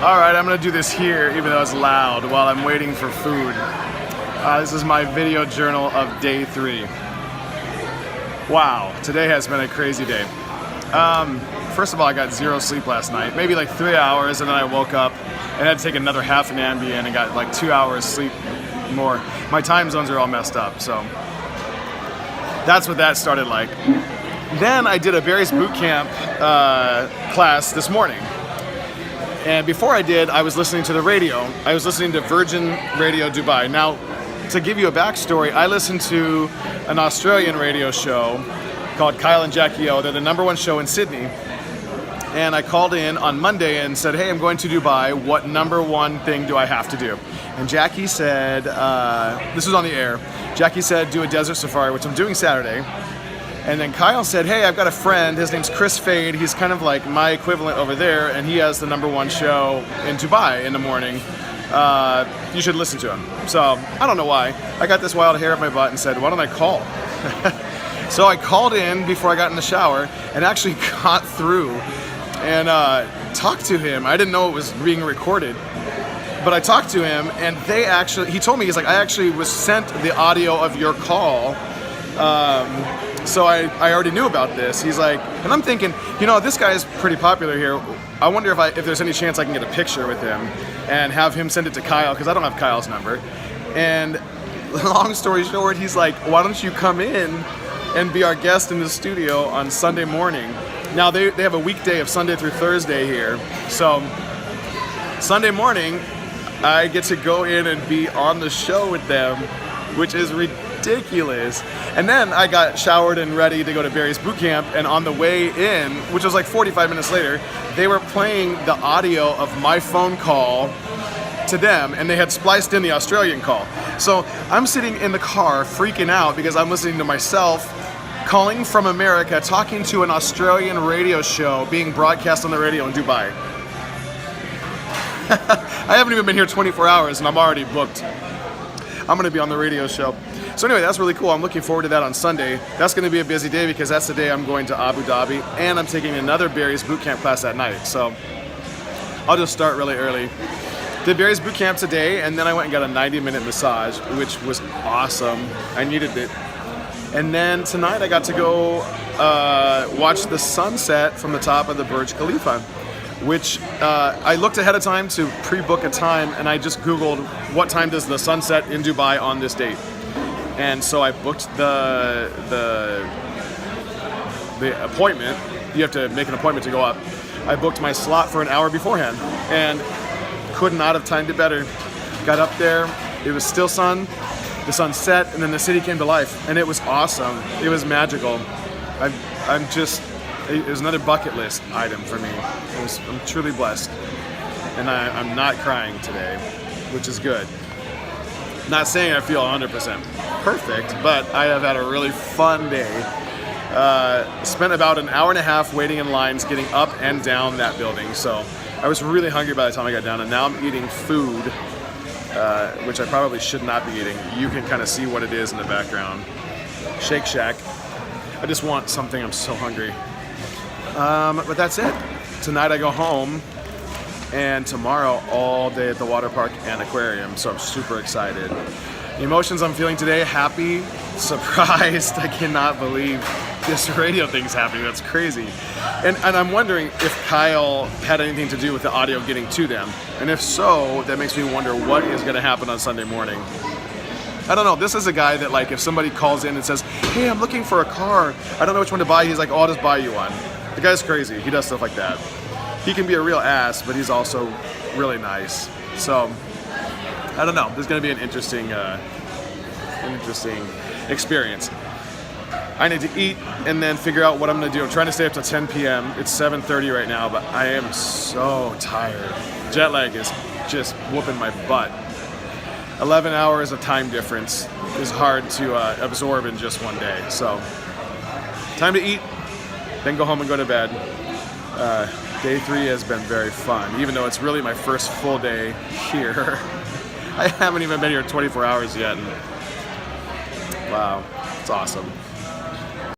Alright, I'm gonna do this here, even though it's loud, while I'm waiting for food. This is my video journal of day 3. Wow, today has been a crazy day. First of all, I got 0 sleep last night, maybe like 3 hours, and then I woke up and had to take another half an Ambien and got like 2 hours sleep more. My time zones are all messed up, so that's what that started like. Then I did a Barry's Boot Camp class this morning. And before I did, I was listening to the radio. I was listening to Virgin Radio Dubai. Now, to give you a backstory, I listened to an Australian radio show called Kyle and Jackie O. They're the #1 show in Sydney. And I called in on Monday and said, hey, I'm going to Dubai. What #1 thing do I have to do? And Jackie said, this was on the air. Jackie said, do a desert safari, which I'm doing Saturday. And then Kyle said, hey, I've got a friend, his name's Chris Fade, he's kind of like my equivalent over there, and he has the #1 show in Dubai in the morning. You should listen to him. So, I don't know why. I got this wild hair up my butt and said, why don't I call? So I called in before I got in the shower and actually got through and talked to him. I didn't know it was being recorded, but I talked to him, and he told me, he's like, I actually was sent the audio of your call. So I already knew about this. He's like, and I'm thinking, you know, this guy is pretty popular here. I wonder if there's any chance I can get a picture with him and have him send it to Kyle, because I don't have Kyle's number. And long story short, he's like, why don't you come in and be our guest in the studio on Sunday morning? Now they have a weekday of Sunday through Thursday here. So Sunday morning, I get to go in and be on the show with them, which is ridiculous. And then I got showered and ready to go to Barry's Boot Camp, and on the way in, which was like 45 minutes later, they were playing the audio of my phone call to them, and they had spliced in the Australian call. So I'm sitting in the car freaking out because I'm listening to myself calling from America, talking to an Australian radio show being broadcast on the radio in Dubai. I haven't even been here 24 hours and I'm already booked. I'm gonna be on the radio show. So anyway, that's really cool. I'm looking forward to that on Sunday. That's gonna be a busy day because that's the day I'm going to Abu Dhabi, and I'm taking another Barry's Boot Camp class at night. So I'll just start really early. Did Barry's Boot Camp today, and then I went and got a 90-minute massage, which was awesome. I needed it. And then tonight I got to go watch the sunset from the top of the Burj Khalifa, which I looked ahead of time to pre-book a time, and I just Googled what time does the sunset in Dubai on this date. And so I booked the appointment. You have to make an appointment to go up. I booked my slot for an hour beforehand and could not have timed it better. Got up there, it was still sun, the sun set, and then the city came to life, and it was awesome. It was magical. It was another bucket list item for me. I'm truly blessed. And I'm not crying today, which is good. Not saying I feel 100% perfect, but I have had a really fun day. Spent about an hour and a half waiting in lines, getting up and down that building. So I was really hungry by the time I got down, and now I'm eating food, which I probably should not be eating. You can kind of see what it is in the background. Shake Shack. I just want something, I'm so hungry. But that's it. Tonight I go home, and tomorrow all day at the water park and aquarium, so I'm super excited. The emotions I'm feeling today: happy, surprised. I cannot believe this radio thing's happening. That's crazy. And I'm wondering if Kyle had anything to do with the audio getting to them. And if so, that makes me wonder what is going to happen on Sunday morning. I don't know. This is a guy that, like, if somebody calls in and says, hey, I'm looking for a car, I don't know which one to buy, he's like, oh, I'll just buy you one. The guy's crazy. He does stuff like that. He can be a real ass, but he's also really nice. So, I don't know. There's going to be an interesting experience. I need to eat and then figure out what I'm going to do. I'm trying to stay up to 10 p.m. It's 7:30 right now, but I am so tired. Jet lag is just whooping my butt. 11 hours of time difference is hard to absorb in just one day. So, time to eat, then go home and go to bed. Day 3 has been very fun, even though it's really my first full day here. I haven't even been here 24 hours yet. And wow, it's awesome.